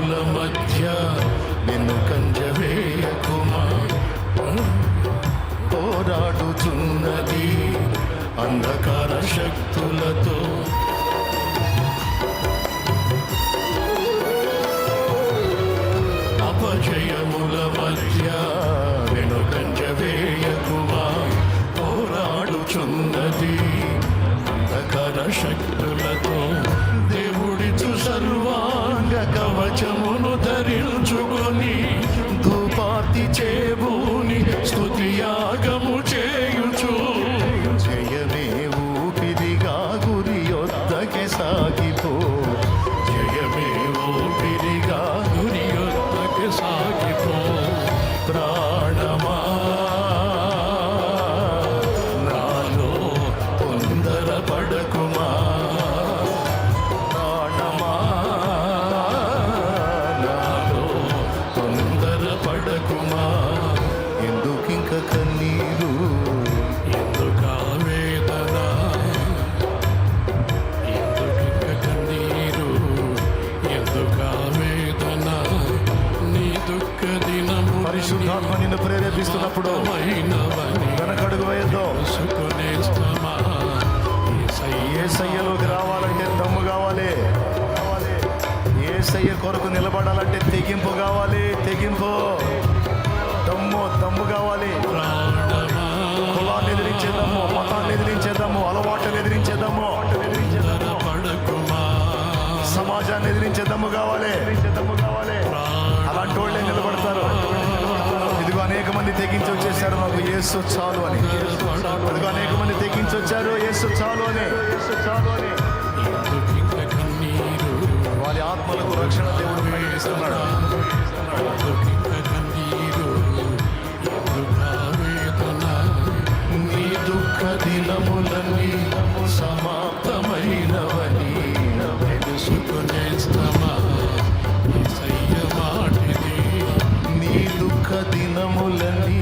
అపజయముల మధ్య నిన్ను కంజవేయకుమా. పోరాడుచున్నది అంధకార శక్తులతో, అపజయముల మధ్య నిన్ను కంజవేయకుమా. పోరాడుచున్నది అంధకార శక్తులతో. దేవుడిచు సర్వాంగ కవచమును ధరించుకొని ధూపార్తి చేబూని స్తుతియాగము చేయుచు, జయమే ఊపిరిగా గురి యొద్దకే సాగిపో. జయమే ఊపిరిగా గురి యొద్దకే సాగిపో. ప్రాణమా నాలో తొందరపడకుమా. ప్రాణమా నాలో తొందరపడకుమా. ఎందుకింక కన్నీరు, ఎందుకా వేదన, ఎందుకింక కన్నీరు, ఎందుకా వేదన. నీ దుఃఖ దినము పరిశుద్ధాత్మ నిన్ను ప్రేరేపిస్తున్నప్పుడు వెనకడుగు వేయొద్దు. యేసయ్యలోకి రావాలంటే దమ్ము కావాలి. యేసయ్య కొరకు నిలబడాలంటే తెగింపు కావాలి. తెగింపు, దమ్ము కావాలి. కులాన్ని ఎదిరించేద్దాము, మతాన్ని ఎదిరించేద్దాము, అలవాట్లను ఎదిరించేద్దాము, సమాజాన్ని ఎదిరించే దమ్ము కావాలి. అలాంటి వాళ్ళే నిలబడతారు. ఇదిగో అనేక మంది తెగించి వచ్చేసారు, మాకు యేసు చాలు అని. ఇదిగో అనేక మంది తెగించి వచ్చారు, యేసు చాలు అని. వారి ఆత్మలకు రక్షణ దేవుడు ప్రకటిస్తున్నాడు. నీ దుఃఖ దినములన్నీ సమాప్తమైనవని తెలుసుకునేస్తమా. యేసయ్య మాటిది. నీ దుఃఖ దినములన్నీ